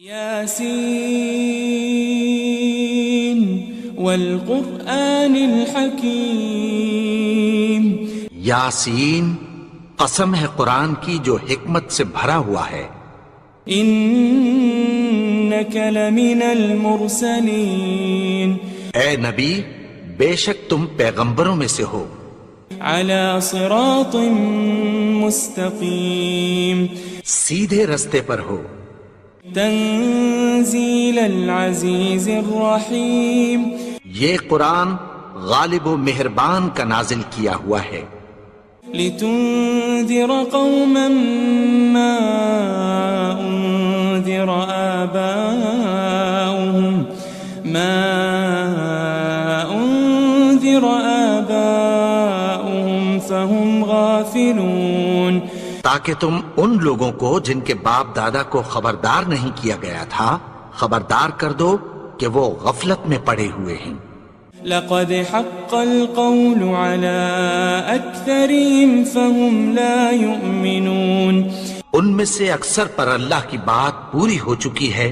یاسین والقرآن الحکیم، یاسین قسم ہے قرآن کی جو حکمت سے بھرا ہوا ہے۔ انک لمن المرسلین، اے نبی بے شک تم پیغمبروں میں سے ہو۔ علی صراط مستقیم، سیدھے رستے پر ہو۔ تنزیل العزیز الرحیم، یہ قرآن غالب و مہربان کا نازل کیا ہوا ہے۔ لتنذر قوما ما انذر آباؤهم فهم غافلون، تاکہ تم ان لوگوں کو جن کے باپ دادا کو خبردار نہیں کیا گیا تھا خبردار کر دو کہ وہ غفلت میں پڑے ہوئے ہیں۔ لقد حق القول على اکثرهم فهم لا يؤمنون، ان میں سے اکثر پر اللہ کی بات پوری ہو چکی ہے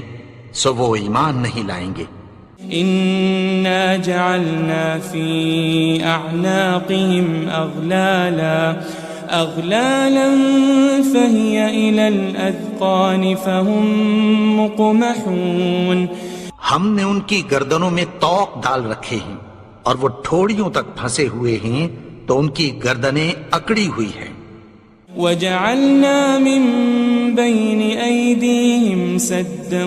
سو وہ ایمان نہیں لائیں گے۔ انا جعلنا في اعناقهم اغلالا فهي الى الاذقان فهم مقمحون، ہم نے ان کی گردنوں میں طوق ڈال رکھے ہیں اور وہ ٹھوڑیوں تک پھنسے ہوئے ہیں تو ان کی گردنیں اکڑی ہوئی ہیں۔ وجعلنا من بين أيديهم سدا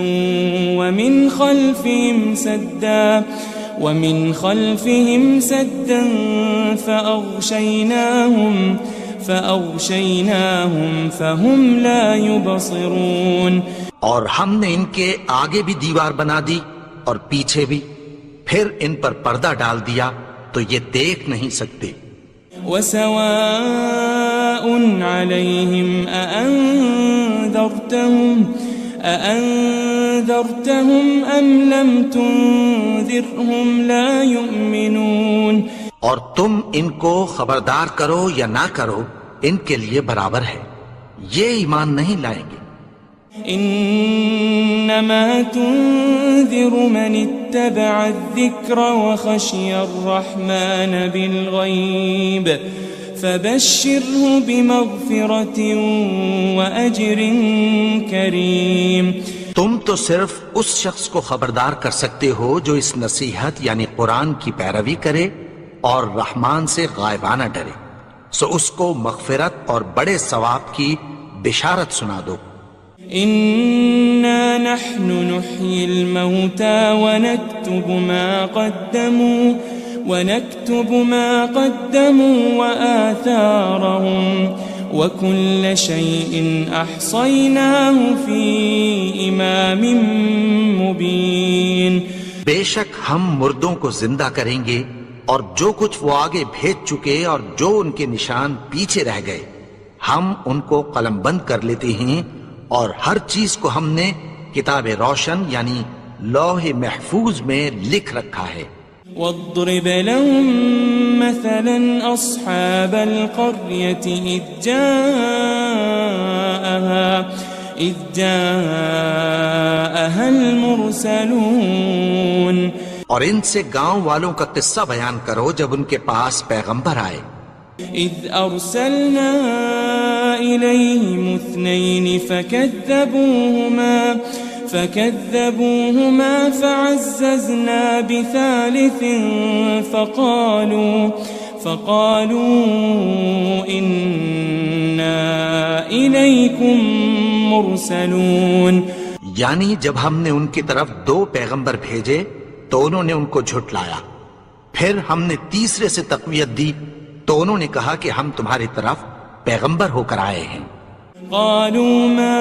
ومن خلفهم سدا فأغشيناهم فهم لا يبصرون، اور ہم نے ان کے آگے بھی دیوار بنا دی اور پیچھے بھی، پھر ان پر پردہ ڈال دیا تو یہ دیکھ نہیں سکتے۔ وسواء عليهم أأنذرتهم أم لم تنذرهم لا يؤمنون، اور تم ان کو خبردار کرو یا نہ کرو ان کے لیے برابر ہے، یہ ایمان نہیں لائیں گے۔ انما تنذر من اتبع الذکر وخشی الرحمن بالغیب فبشره بمغفرة وأجر کریم، تم تو صرف اس شخص کو خبردار کر سکتے ہو جو اس نصیحت یعنی قرآن کی پیروی کرے اور رحمان سے غائبانہ ڈرے، سو اس کو مغفرت اور بڑے ثواب کی بشارت سنا دو۔ إنا نحن نحيي الموتى ونكتب ما قدموا وآثارهم وكل شيء أحصيناه في إمام مبين، بے شک ہم مردوں کو زندہ کریں گے اور جو کچھ وہ آگے بھیج چکے اور جو ان کے نشان پیچھے رہ گئے ہم ان کو قلم بند کر لیتے ہیں، اور ہر چیز کو ہم نے کتاب روشن یعنی لوح محفوظ میں لکھ رکھا ہے۔ واضرب لهم مثلا أصحاب القرية إذ جاءها المرسلون، اور ان سے گاؤں والوں کا قصہ بیان کرو جب ان کے پاس پیغمبر آئے۔ إذ أرسلنا إليهم 2 فكذبوهما فعززنا بثالث فقالوا إنا إليكم مرسلون، یعنی جب ہم نے ان کی طرف 2 پیغمبر بھیجے تو انہوں نے ان کو جھٹلایا، پھر ہم نے تیسرے سے تقویت دی تو انہوں نے کہا کہ ہم تمہاری طرف پیغمبر ہو کر آئے ہیں۔ قالوا ما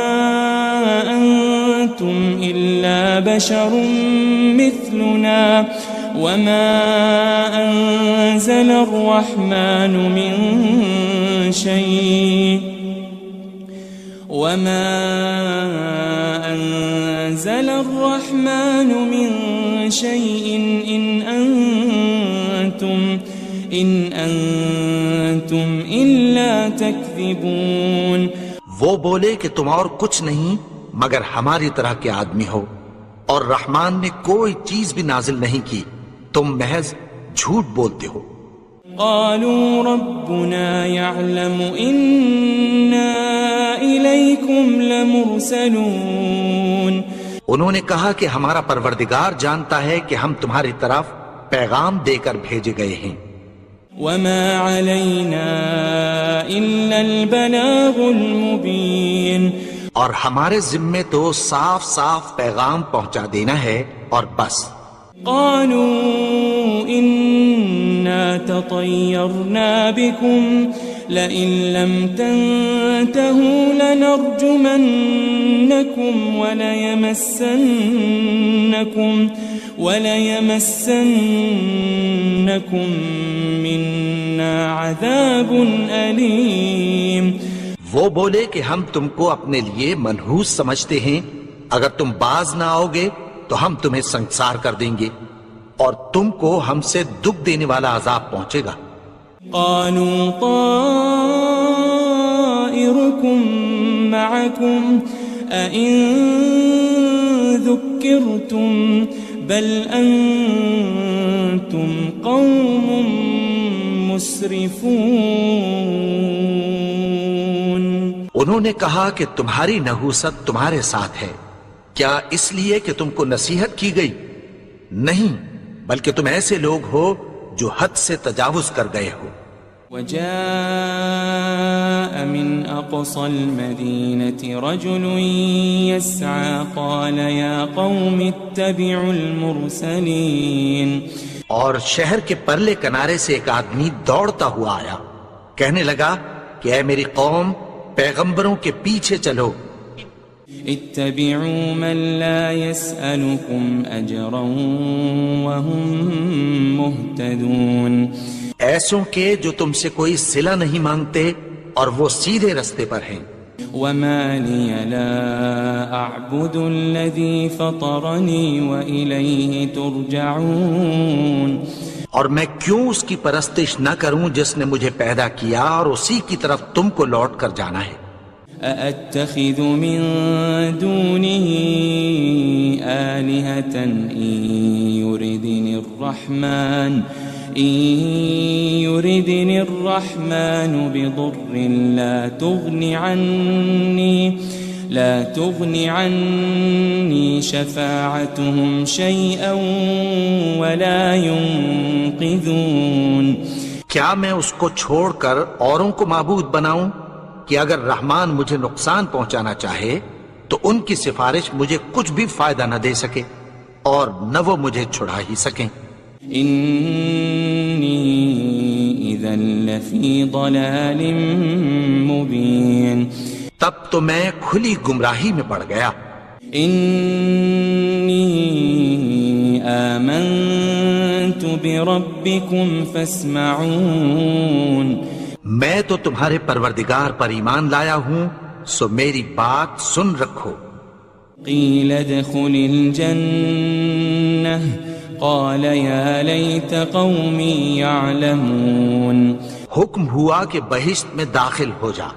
أنتم إلا بشر مثلنا وما أنزل الرحمن من شيء إن أنتم إلا تكذبون، وہ بولے کہ تم اور کچھ نہیں مگر ہماری طرح کے آدمی ہو، اور رحمان نے کوئی چیز بھی نازل نہیں کی، تم محض جھوٹ بولتے ہو۔ قالوا ربنا يعلم إنا إليكم لمرسلون، انہوں نے کہا کہ ہمارا پروردگار جانتا ہے کہ ہم تمہاری طرف پیغام دے کر بھیجے گئے ہیں۔ وما علينا إلا البلاغ المبين، اور ہمارے ذمے تو صاف صاف پیغام پہنچا دینا ہے اور بس۔ قالوا إنا تطيرنا بكم لئن لم تنتهوا لنرجمنكم وليمسنكم منا عذاب أليم۔ وہ بولے کہ ہم تم کو اپنے لیے منحوس سمجھتے ہیں، اگر تم باز نہ آؤ گے تو ہم تمہیں سنسار کر دیں گے اور تم کو ہم سے دکھ دینے والا عذاب پہنچے گا۔ قالوا طائركم معكم أئن ذكرتم بل أنتم قوم مسرفون۔ انہوں نے کہا کہ تمہاری نحوست تمہارے ساتھ ہے، کیا اس لیے کہ تم کو نصیحت کی گئی؟ نہیں، بلکہ تم ایسے لوگ ہو جو حد سے تجاوز کر گئے ہو۔ وجاء من أقصى المدينة رجل يسعى قال يا قوم اتبعوا المرسلين، اور شہر کے پرلے کنارے سے ایک آدمی دوڑتا ہوا آیا، کہنے لگا کہ اے میری قوم، پیغمبروں کے پیچھے چلو۔ اتبعوا من لا يسألكم أجرا وهم مهتدون، ایسوں کے جو تم سے کوئی صلہ نہیں مانگتے اور وہ سیدھے رستے پر ہیں۔ وما لي لا أعبد الذي فطرني وإليه ترجعون، اور میں کیوں اس کی پرستش نہ کروں جس نے مجھے پیدا کیا اور اسی کی طرف تم کو لوٹ کر جانا ہے۔ أأتخذ من دونه آلهة إن يردني الرحمن بضر لا تغن عني شفاعتهم شيئا ولا ينقذون۔ کیا میں اس کو چھوڑ کر اوروں کو معبود بناؤں کہ اگر رحمان مجھے نقصان پہنچانا چاہے تو ان کی سفارش مجھے کچھ بھی فائدہ نہ دے سکے اور نہ وہ مجھے چھڑا ہی سکیں۔ إني إذا لفي ضلال مبين، تب تو میں کھلی گمراہی میں پڑ گیا۔ إني آمنت بربكم فاسمعون، میں تو تمہارے پروردگار پر ایمان لایا ہوں، سو میری بات سن رکھو۔ قيل ادخل الجنة قال يا ليت قومي يعلمون، حکم ہوا کہ بہشت میں داخل ہو جا،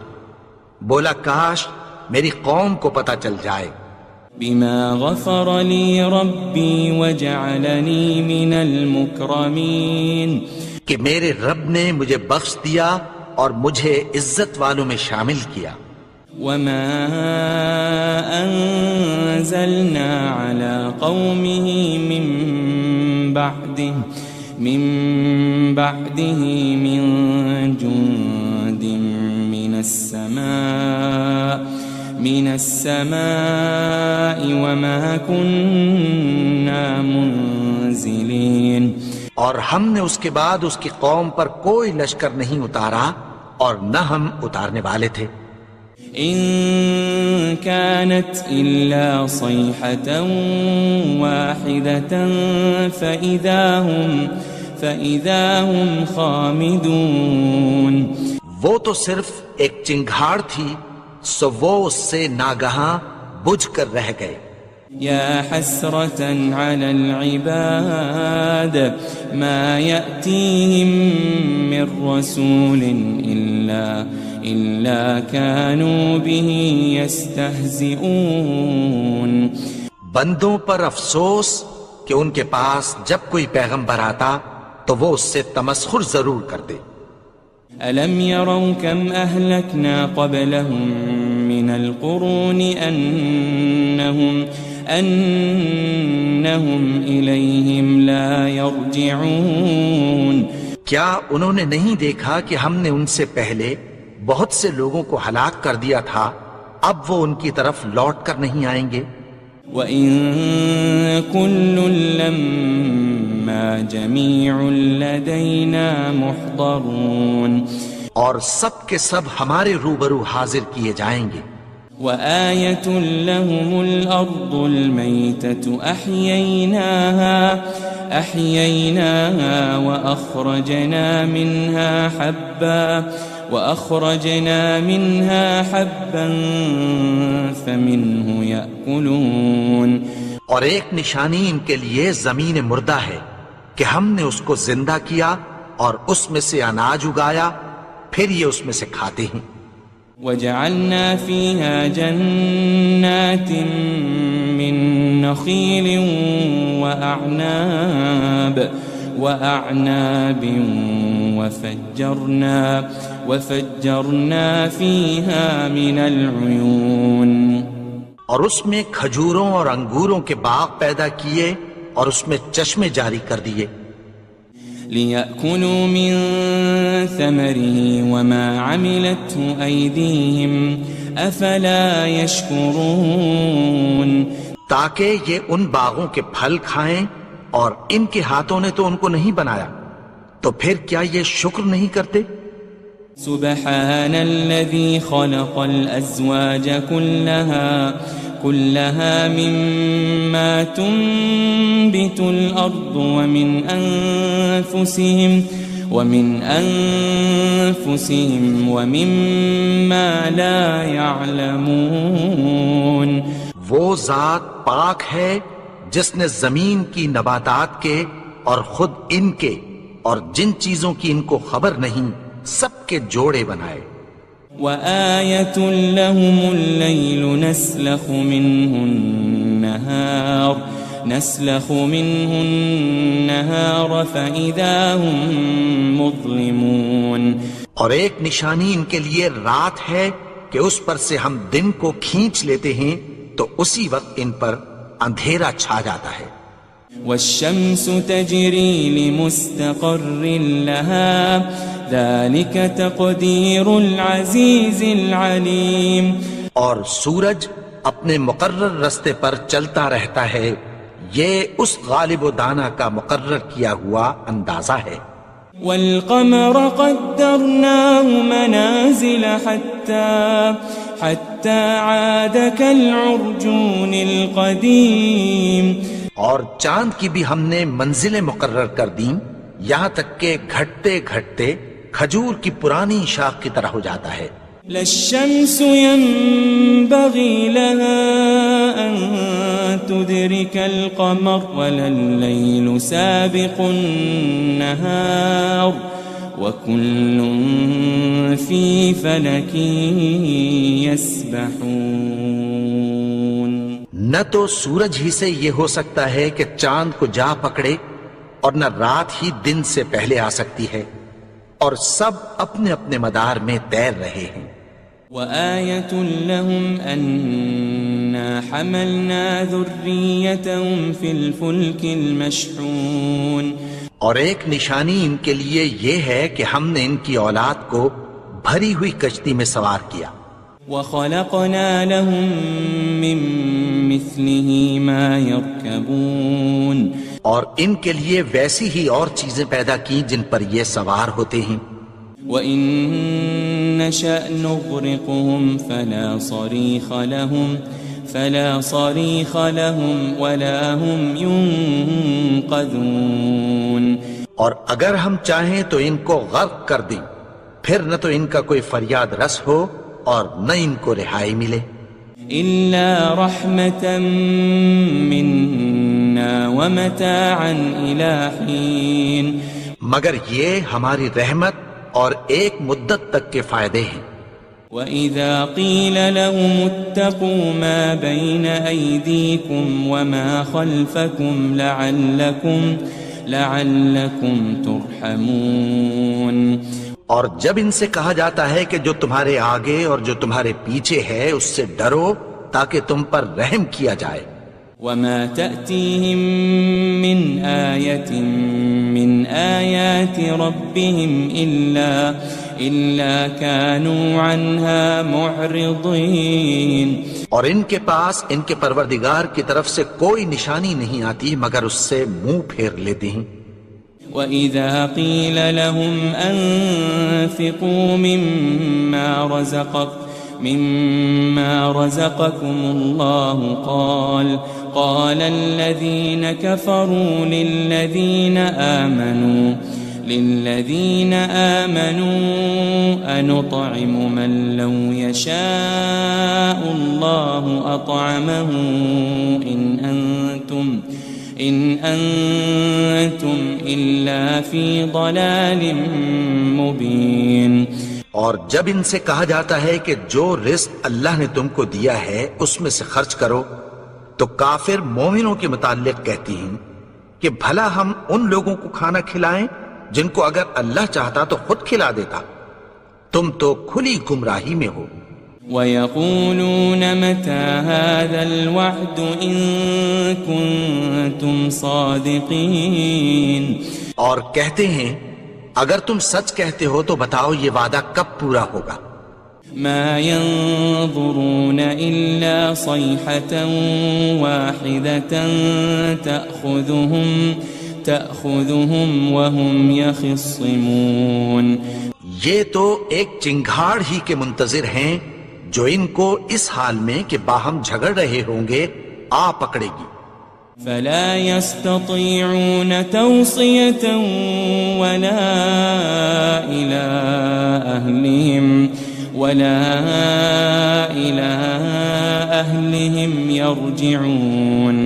بولا کاش میری قوم کو پتہ چل جائے۔ بما غفر لي ربي وجعلني من المكرمين، کہ میرے رب نے مجھے بخش دیا اور مجھے عزت والوں میں شامل کیا۔ وما أنزلنا على قومه من بعده من جند من السماء وما كنا منزلين، اور ہم نے اس کے بعد اس کی قوم پر کوئی لشکر نہیں اتارا اور نہ ہم اتارنے والے تھے۔ إن كانت إلا صيحة واحدة فإذا هم خامدون، وہ تو صرف ایک چنگھاڑ تھی، سو وہ اس سے ناگہاں بجھ کر رہ گئے۔ يا حسرة على العباد ما يأتيهم من رسول إلا كانوا به يستهزئون بندوں پر افسوس کہ ان کے پاس جب کوئی پیغمبر آتا تو وہ اس سے تمسخر ضرور کرتے. ألم يروا كم أهلكنا قبلهم من القرون أنهم إليهم لا يرجعون کیا انہوں نے نہیں دیکھا کہ ہم نے ان سے پہلے بہت سے لوگوں کو ہلاک کر دیا تھا، اب وہ ان کی طرف لوٹ کر نہیں آئیں گے. وَإِن كُلٌّ لَمَّا جَمِيعٌ لَدَيْنَا مُحْضَرُونَ اور سب کے سب ہمارے روبرو حاضر کیے جائیں گے. وَآيَةٌ لَهُمُ الْأَرْضُ الْمَيْتَةُ أَحْيَيْنَاهَا وَأَخْرَجْنَا مِنْهَا حَبًّا فَمِنْهُ يَأْكُلُونَ اور ایک نشانی ان کے لیے زمین مردہ ہے کہ ہم نے اس کو زندہ کیا اور اس میں سے اناج اگایا، پھر یہ اس میں سے کھاتے ہیں. وَجَعَلْنَا فِيهَا جَنَّاتٍ مِّن نَخِيلٍ وَأَعْنَابٍ وَفَجَّرْنَا فِيهَا مِنَ الْعُيُونِ اور اس میں کھجوروں اور انگوروں کے باغ پیدا کیے اور اس میں چشمے جاری کر دیے. لِيَأْكُلُوا مِن ثَمَرِهِ وَمَا عَمِلَتْهُ أَيْدِيهِمْ أَفَلَا يَشْكُرُونَ تاکہ یہ ان باغوں کے پھل کھائیں اور ان کے ہاتھوں نے تو ان کو نہیں بنایا، تو پھر کیا یہ شکر نہیں کرتے؟ سبحان الذي خلق الأزواج كلها مما تنبت الأرض ومن أنفسهم ومما لا يعلمون وہ ذات پاک ہے جس نے زمین کی نباتات کے اور خود ان کے اور جن چیزوں کی ان کو خبر نہیں سب کے جوڑے بنائے. وَآيَةٌ لَهُمُ اللَّيْلُ نَسْلَخُ مِنْهُ النَّهَارَ فَإِذَا هُمْ مُظْلِمُونَ اور ایک نشانی ان کے لیے رات ہے کہ اس پر سے ہم دن کو کھینچ لیتے ہیں تو اسی وقت ان پر اندھیرا چھا جاتا ہے. وَالشَّمْسُ تَجْرِي لِمُسْتَقَرٍّ لَهَا ذَلِكَ تَقْدِيرُ الْعَزِيزِ الْعَلِيمِ اور سورج اپنے مقرر رستے پر چلتا رہتا ہے، یہ اس غالب و دانا کا مقرر کیا ہوا اندازہ ہے. وَالْقَمَرَ قَدَّرْنَاهُ مَنَازِلَ حَتَّى عَادَ كَالْعُرْجُونِ الْقَدِيمِ اور چاند کی بھی ہم نے منزلیں مقرر کر دیں، یہاں تک کہ گھٹتے گھٹتے کھجور کی پرانی شاخ کی طرح ہو جاتا ہے. لَلشَّمْسُ يَنبَغِي لَهَا أَن تُدْرِكَ الْقَمَرَ وَلَلَّيْلُ سَابِقُ النَّهَارِ وَكُلٌّ فِي فَلَكٍ يَسْبَحُونَ نہ تو سورج ہی سے یہ ہو سکتا ہے کہ چاند کو جا پکڑے، اور نہ رات ہی دن سے پہلے آ سکتی ہے، اور سب اپنے اپنے مدار میں تیر رہے ہیں. وَآيَةٌ لَهُمْ أَنَّا حَمَلْنَا ذُرِّيَّتَهُمْ فِي الْفُلْكِ الْمَشْحُونِ اور ایک نشانی ان کے لیے یہ ہے کہ ہم نے ان کی اولاد کو بھری ہوئی کشتی میں سوار کیا. وَخَلَقْنَا لَهُم مِّن مِّثْلِهِ مَا يَرْكَبُونَ اور ان کے لیے ویسی ہی اور چیزیں پیدا کی جن پر یہ سوار ہوتے ہیں. وَإِن نَّشَأْ نُغْرِقْهُمْ فَلَا صَرِيخَ لَهُمْ وَلَا هُمْ يُنقَذُونَ اور اگر ہم چاہیں تو ان کو غرق کر دیں، پھر نہ تو ان کا کوئی فریاد رس ہو اور نہ ان کو رہائی ملے. إِلَّا رَحْمَةً مِّنَّا وَمَتَاعًا إِلَىٰ حِينٍ مگر یہ ہماری رحمت اور ایک مدت تک کے فائدے ہیں. وَإِذَا قِيلَ لَهُمُ اتَّقُوا مَا بَيْنَ أَيْدِيكُمْ وَمَا خَلْفَكُمْ لَعَلَّكُمْ تُرْحَمُونَ اور جب ان سے کہا جاتا ہے کہ جو تمہارے آگے اور جو تمہارے پیچھے ہے اس سے ڈرو تاکہ تم پر رحم کیا جائے. وَمَا تَأْتِيهِم مِّنْ آيَةٍ مِّنْ آيَاتِ رَبِّهِمْ إِلَّا كَانُوا عَنْهَا مُعْرِضِينَ. اور ان کے پاس ان کے پروردگار کی طرف سے کوئی نشانی نہیں آتی مگر اس سے منہ پھیر لیتے ہیں. وَإِذَا قِيلَ لَهُمْ أَنفِقُوا مِمَّا رَزَقَكُمُ اللَّهُ قَالَ الَّذِينَ كَفَرُوا لِلَّذِينَ آمَنُوا أَنُطْعِمُ مَن لَّوْ يَشَاءُ اللَّهُ أَطْعَمَهُ إِنْ أَنْتُمْ إِلَّا فِي ضَلَالٍ مُبِينٍ. اور جب ان سے کہا جاتا ہے کہ جو رزق اللہ نے تم کو دیا ہے اس میں سے خرچ کرو تو کافر مومنوں کے متعلق کہتی ہیں کہ بھلا ہم ان لوگوں کو کھانا کھلائیں جن کو اگر اللہ چاہتا تو خود کھلا دیتا. تم تو کھلی گمراہی میں ہو. وَيَقُولُونَ مَتَى هَذَا الْوَعْدُ إِن كُنتُمْ صَادِقِينَ. اور کہتے ہیں اگر تم سچ کہتے ہو تو بتاؤ یہ وعدہ کب پورا ہوگا. مَا يَنظُرُونَ إِلَّا صَيْحَةً وَاحِدَةً تَأْخُذُهُمْ وَهُمْ يَخِصِّمُونَ. یہ تو ایک چنگھاڑ ہی کے منتظر ہیں جو ان کو اس حال میں کہ باہم جھگڑ رہے ہوں گے آ پکڑے گی. فَلَا يَسْتَطِيعُونَ تَوْصِيَةً وَلَا إِلَىٰ أَهْلِهِمْ يَرْجِعُونَ.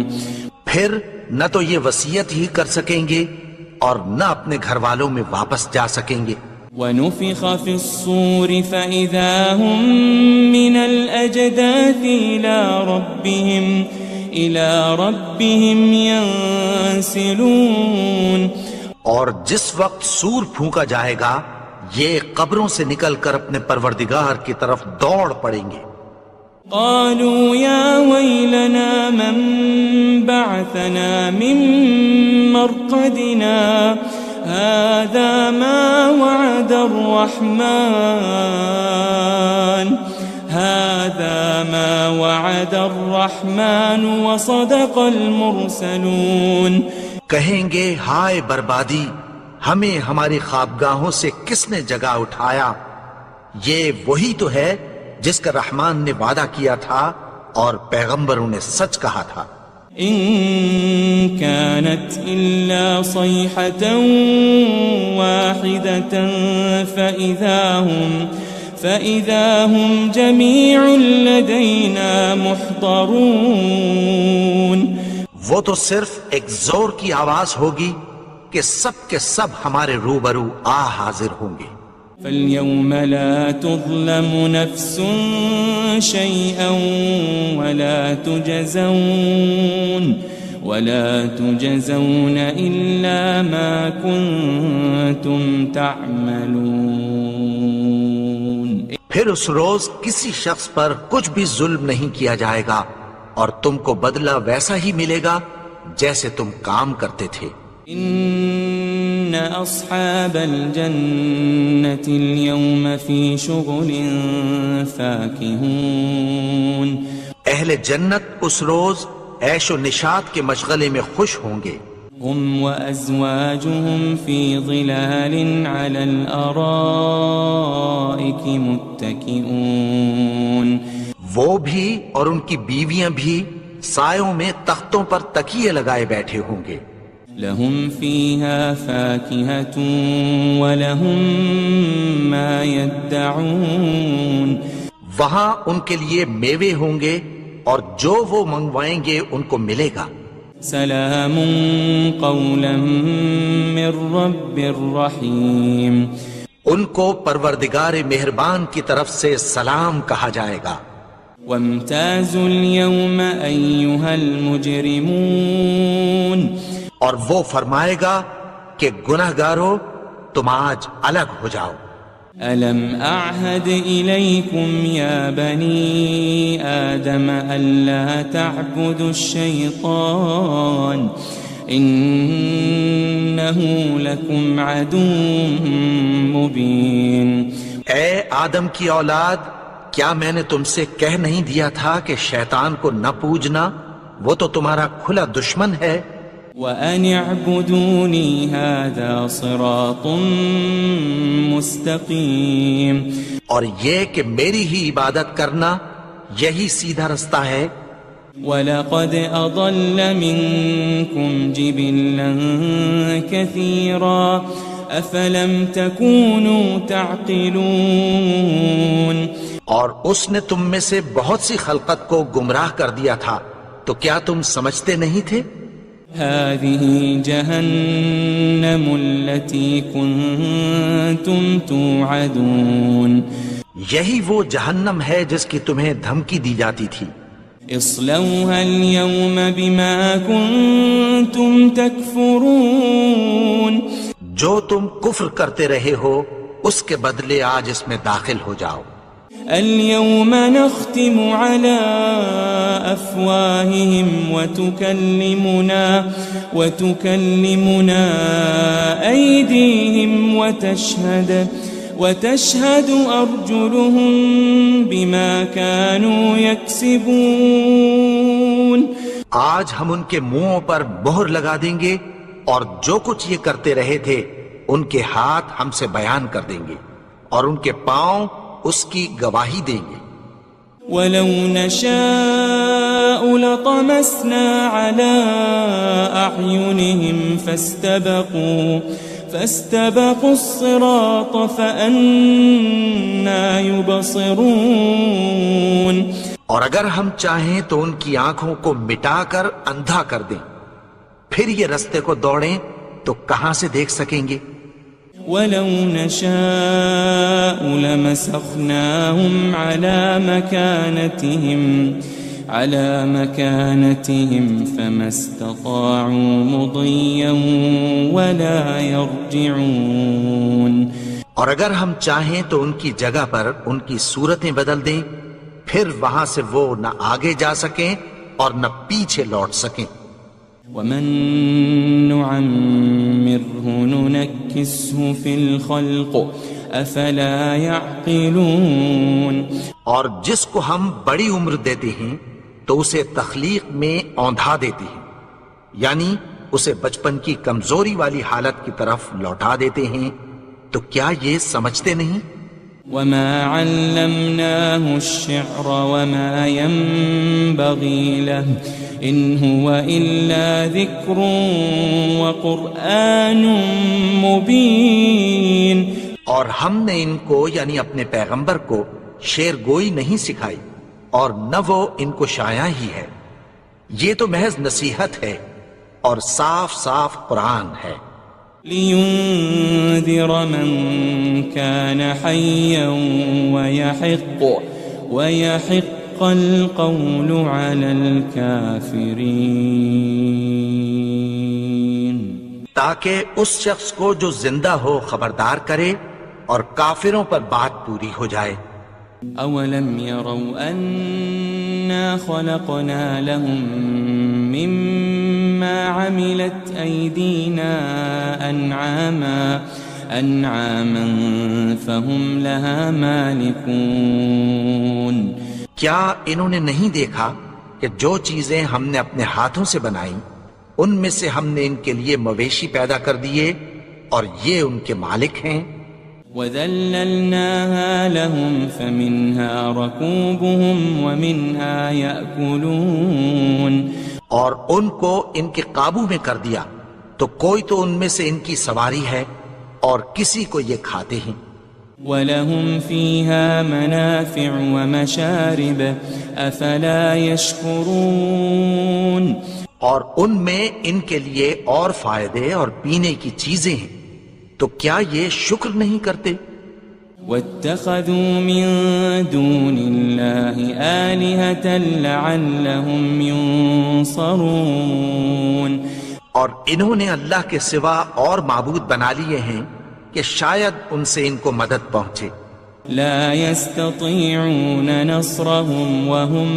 پھر نہ تو یہ وصیت ہی کر سکیں گے اور نہ اپنے گھر والوں میں واپس جا سکیں گے. وَنُفِخَ فِي الصُّورِ فَإِذَا هُم مِّنَ الْأَجْدَاثِ إِلَىٰ رَبِّهِمْ يَنسِلُونَ. اور جس وقت سور پھونکا جائے گا یہ قبروں سے نکل کر اپنے پروردگار کی طرف دوڑ پڑیں گے. قالوا يا ويلنا من بعثنا من مرقدنا هذا ما وعد الرحمن وصدق المرسلون. کہیں گے ہائے بربادی، ہمیں ہماری خوابگاہوں سے کس نے جگا اٹھایا. یہ وہی تو ہے جس کا رحمان نے وعدہ کیا تھا اور پیغمبروں نے سچ کہا تھا. ان كانت الا صيحة واحدة فإذا هم جميع لدينا محضرون. وہ تو صرف ایک زور کی آواز ہوگی کہ سب کے سب ہمارے روبرو حاضر ہوں گے. فَالْيَوْمَ لَا تُظْلَمُ نَفْسٌ شَيْئًا وَلَا تُجَزَوْنَ إِلَّا مَا كُنتُمْ تَعْمَلُونَ. پھر اس روز کسی شخص پر کچھ بھی ظلم نہیں کیا جائے گا اور تم کو بدلہ ویسا ہی ملے گا جیسے تم کام کرتے تھے. ان اصحاب الجنة اليوم في شغل فاكهون. اہل جنت اس روز عیش و نشاط کے مشغلے میں خوش ہوں گے. هم وازواجهم في ظلال على الارائك متكئون. وہ بھی اور ان کی بیویاں بھی سایوں میں تختوں پر تکیے لگائے بیٹھے ہوں گے. لهم فيها فاكهة ولهم ما يدعون. وہاں ان کے لیے میوے ہوں گے اور جو وہ منگوائیں گے ان کو ملے گا. سلام قولا من رب الرحیم. ان کو پروردگار مہربان کی طرف سے سلام کہا جائے گا. وامتازوا اليوم أيها المجرمون اور وہ فرمائے گا کہ گنہگارو تم آج الگ ہو جاؤ. ألم أعهد إليكم يا بني آدم ألا تعبدوا الشيطان إنه لكم عدو مبين. اے آدم کی اولاد، کیا میں نے تم سے کہہ نہیں دیا تھا کہ شیطان کو نہ پوجنا، وہ تو تمہارا کھلا دشمن ہے. وَأَنِ اعْبُدُونِي هَذَا صِرَاطٌ مُسْتَقِيمٌ. اور یہ کہ میری ہی عبادت کرنا یہی سیدھا رستہ ہے. وَلَقَدْ أَضَلَّ مِنْكُمْ جِبِلًّا كَثِيرًا أَفَلَمْ تَكُونُوا تَعْقِلُونَ. اور اس نے تم میں سے بہت سی خلقت کو گمراہ کر دیا تھا، تو کیا تم سمجھتے نہیں تھے؟ هذه جهنم التي كنتم توعدون. یہی وہ جہنم ہے جس کی تمہیں دھمکی دی جاتی تھی. اصلوها اليوم بما كنتم تكفرون. جو تم کفر کرتے رہے ہو اس کے بدلے آج اس میں داخل ہو جاؤ. اليوم نختم على أفواههم وتكلمنا أيديهم وتشهد أرجلهم بما كانوا يكسبون. آج ہم ان کے منہوں پر مہر لگا دیں گے اور جو کچھ یہ کرتے رہے تھے ان کے ہاتھ ہم سے بیان کر دیں گے اور ان کے پاؤں اس کی گواہی دیں گے. وَلَوْ نَشَاءُ لَطَمَسْنَا عَلَىٰ أَعْيُنِهِمْ فَاسْتَبَقُوا الصِّرَاطَ فَأَنَّىٰ يُبْصِرُونَ. اور اگر ہم چاہیں تو ان کی آنکھوں کو مٹا کر اندھا کر دیں، پھر یہ رستے کو دوڑیں تو کہاں سے دیکھ سکیں گے. وَلَوْ نَشَاءُ لَمَسَخْنَاهُمْ عَلَى مَكَانَتِهِمْ فَمَا اسْتَطَاعُوا مُضِيًّا وَلَا يَرْجِعُونَ. اور اگر ہم چاہیں تو ان کی جگہ پر ان کی صورتیں بدل دیں، پھر وہاں سے وہ نہ آگے جا سکیں اور نہ پیچھے لوٹ سکیں. وَمَن نُعَمِّرْهُ نُنَكِّسْهُ فِي الْخَلْقِ أَفَلَا يَعْقِلُونَ. اور جس کو ہم بڑی عمر دیتے ہیں تو اسے تخلیق میں اوندھا دیتے ہیں، یعنی اسے بچپن کی کمزوری والی حالت کی طرف لوٹا دیتے ہیں. تو کیا یہ سمجھتے نہیں؟ وَمَا عَلَّمْنَاهُ الشِّعْرَ وَمَا يَنبَغِي لَهُ إِنْ هُوَ إِلَّا ذِكْرٌ وَقُرْآنٌ مُبِينٌ. اور ہم نے ان کو یعنی اپنے پیغمبر کو شعر گوئی نہیں سکھائی اور نہ وہ ان کو شایع ہی ہے، یہ تو محض نصیحت ہے اور صاف صاف قرآن ہے. لِيُنذِرَ مَن كَانَ حَيًّا وَيَحِقَّ الْقَوْلُ عَلَى الْكَافِرِينَ. تاکہ اس شخص کو جو زندہ ہو خبردار کرے اور کافروں پر بات پوری ہو جائے. أَوَلَمْ يَرَوْا أَنَّا خَلَقْنَا لَهُم مِّمَّا عَمِلَتْ أَيْدِينَا أَنْعَامًا فَهُمْ لَهَا مَالِكُونَ. کیا انہوں نے نہیں دیکھا کہ جو چیزیں ہم نے اپنے ہاتھوں سے بنائیں ان میں سے ہم نے ان کے لیے مویشی پیدا کر دیے اور یہ ان کے مالک ہیں. وَذَلَّلْنَاهَا لَهُمْ فَمِنْهَا رَكُوبُهُمْ وَمِنْهَا يَأْكُلُونَ. اور ان کو ان کے قابو میں کر دیا تو کوئی تو ان میں سے ان کی سواری ہے اور کسی کو یہ کھاتے ہیں. وَلَهُمْ فِيهَا مَنَافِعُ وَمَشَارِبُ أَفَلَا يَشْكُرُونَ. اور ان میں ان کے لیے اور فائدے اور پینے کی چیزیں ہیں، تو کیا یہ شکر نہیں کرتے؟ واتخذوا من دون الله آلهة لعلهم ينصرون اور انہوں نے اللہ کے سوا اور معبود بنا لیے ہیں کہ شاید ان سے ان کو مدد پہنچے. لا يستطيعون نصرهم وهم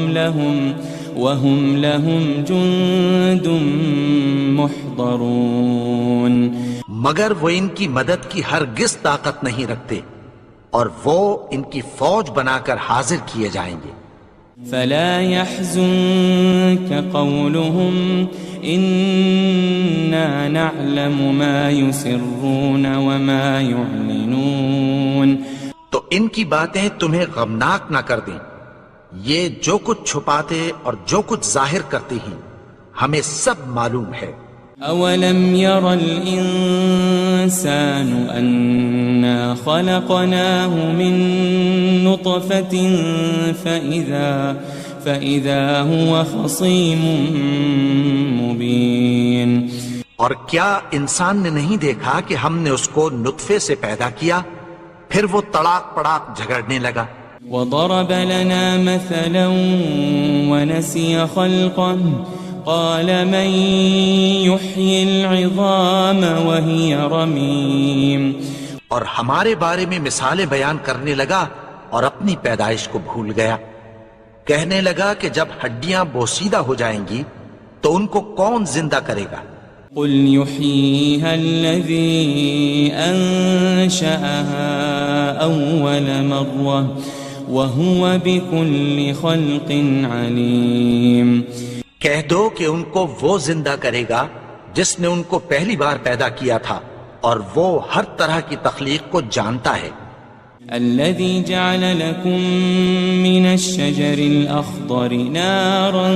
لهم جند محضرون مگر وہ ان کی مدد کی ہرگز طاقت نہیں رکھتے اور وہ ان کی فوج بنا کر حاضر کیے جائیں گے. فلا يحزنك قولهم إنا نعلم ما يسرون وما يعلنون تو ان کی باتیں تمہیں غمناک نہ کر دیں. یہ جو کچھ چھپاتے اور جو کچھ ظاہر کرتے ہیں ہمیں سب معلوم ہے. أولم ير الإنسان أنا خلقناه من نطفة فإذا هو خصيم مبين اور کیا انسان نے نہیں دیکھا کہ ہم نے اس کو نطفے سے پیدا کیا پھر وہ تڑاک پڑاک جھگڑنے لگا. وضرب لنا مثلا ونسي خلقه قال من يحيي العظام وهي رميم اور ہمارے بارے میں مثالیں بیان کرنے لگا اور اپنی پیدائش کو بھول گیا. کہنے لگا کہ جب ہڈیاں بوسیدہ ہو جائیں گی تو ان کو کون زندہ کرے گا. قل يحييها الذي أنشأها أول مرة وهو بكل خلق عليم کہہ دو کہ ان کو وہ زندہ کرے گا جس نے ان کو پہلی بار پیدا کیا تھا اور وہ ہر طرح کی تخلیق کو جانتا ہے. الذي جعل لكم من الشجر الأخضر نارا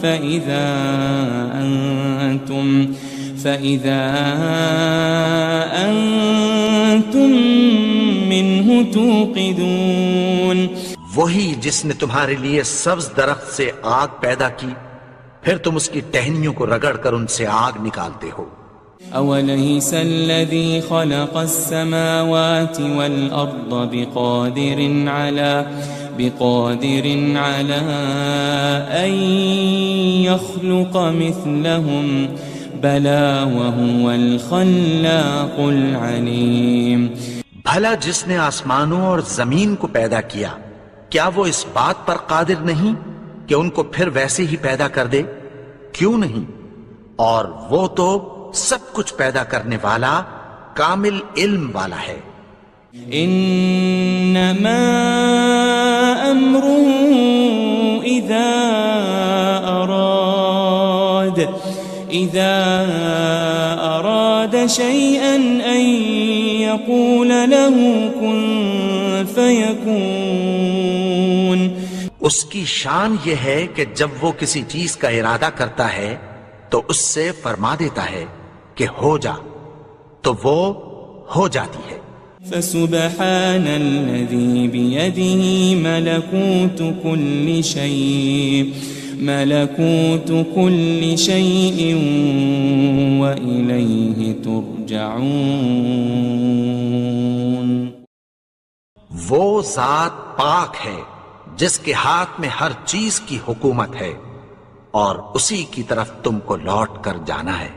فإذا أنتم منه توقدون وہی جس نے تمہارے لیے سبز درخت سے آگ پیدا کی پھر تم اس کی ٹہنیوں کو رگڑ کر ان سے آگ نکالتے ہو. أوليس الذي خلق السماوات والأرض بقادر على أن يخلق مثلهم بلى وهو الخلاق العليم بھلا جس نے آسمانوں اور زمین کو پیدا کیا کیا وہ اس بات پر قادر نہیں کہ ان کو پھر ویسے ہی پیدا کر دے؟ کیوں نہیں؟ اور وہ تو سب کچھ پیدا کرنے والا کامل علم والا ہے. انما امره اذا اراد شيئا ان يقول له كن فيكون اس کی شان یہ ہے کہ جب وہ کسی چیز کا ارادہ کرتا ہے تو اس سے فرما دیتا ہے کہ ہو جا تو وہ ہو جاتی ہے. فسبحان الذي بيده ملكوت كل شيء وإليه ترجعون وہ ذات پاک ہے جس کے ہاتھ میں ہر چیز کی حکومت ہے اور اسی کی طرف تم کو لوٹ کر جانا ہے.